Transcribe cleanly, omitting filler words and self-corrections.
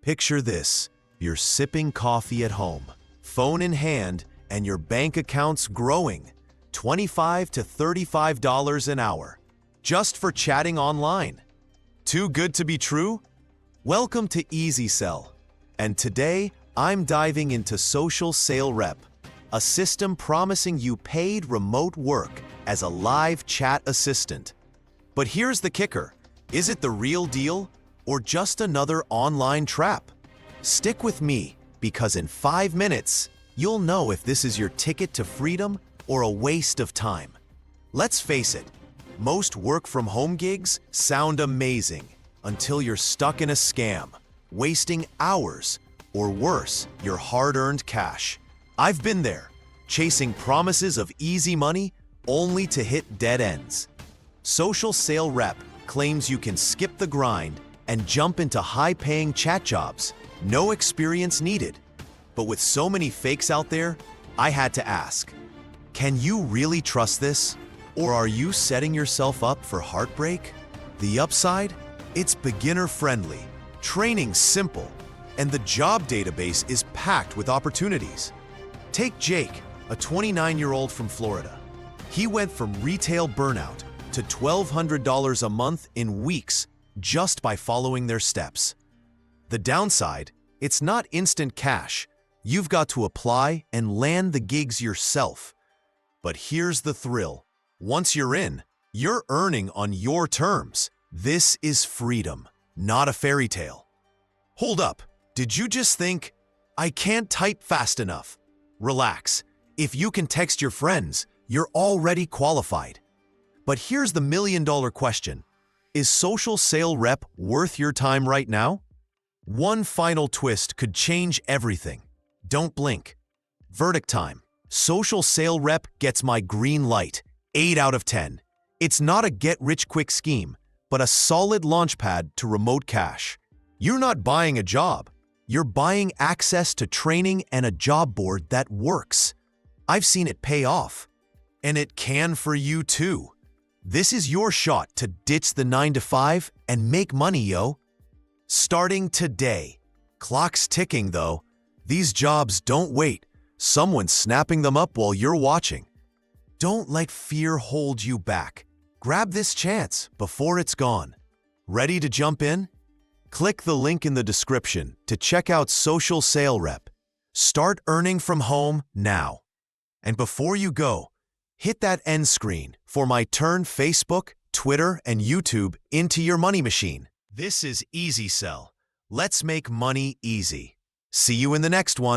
Picture this, you're sipping coffee at home, phone in hand, and your bank account's growing, $25 to $35 an hour, just for chatting online. Too good to be true? Welcome to Easy Sell, and today I'm diving into Social Sale Rep, a system promising you paid remote work as a live chat assistant. But here's the kicker, is it the real deal or just another online trap? Stick with me, because in 5 minutes, you'll know if this is your ticket to freedom or a waste of time. Let's face it, most work-from-home gigs sound amazing until you're stuck in a scam, wasting hours, or worse, your hard-earned cash. I've been there, chasing promises of easy money only to hit dead ends. Social Sale Rep claims you can skip the grind and jump into high-paying chat jobs, no experience needed. But with so many fakes out there, I had to ask, can you really trust this? Or are you setting yourself up for heartbreak? The upside? It's beginner-friendly, training simple, and the job database is packed with opportunities. Take Jake, a 29-year-old from Florida. He went from retail burnout to $1,200 a month in weeks just by following their steps. The downside, it's not instant cash. You've got to apply and land the gigs yourself. But here's the thrill. Once you're in, you're earning on your terms. This is freedom, not a fairy tale. Hold up, did you just think, I can't type fast enough? Relax, if you can text your friends, you're already qualified. But here's the million-dollar question. Is Social Sale Rep worth your time right now? One final twist could change everything. Don't blink. Verdict time. Social Sale Rep gets my green light, 8 out of 10. It's not a get-rich-quick scheme, but a solid launchpad to remote cash. You're not buying a job. You're buying access to training and a job board that works. I've seen it pay off. And it can for you too. This is your shot to ditch the 9-to-5 and make money, yo. Starting today. Clock's ticking, though. These jobs don't wait. Someone's snapping them up while you're watching. Don't let fear hold you back. Grab this chance before it's gone. Ready to jump in? Click the link in the description to check out Social Sale Rep. Start earning from home now. And before you go, hit that end screen for my turn Facebook, Twitter, and YouTube into your money machine. This is Easy Sell. Let's make money easy. See you in the next one.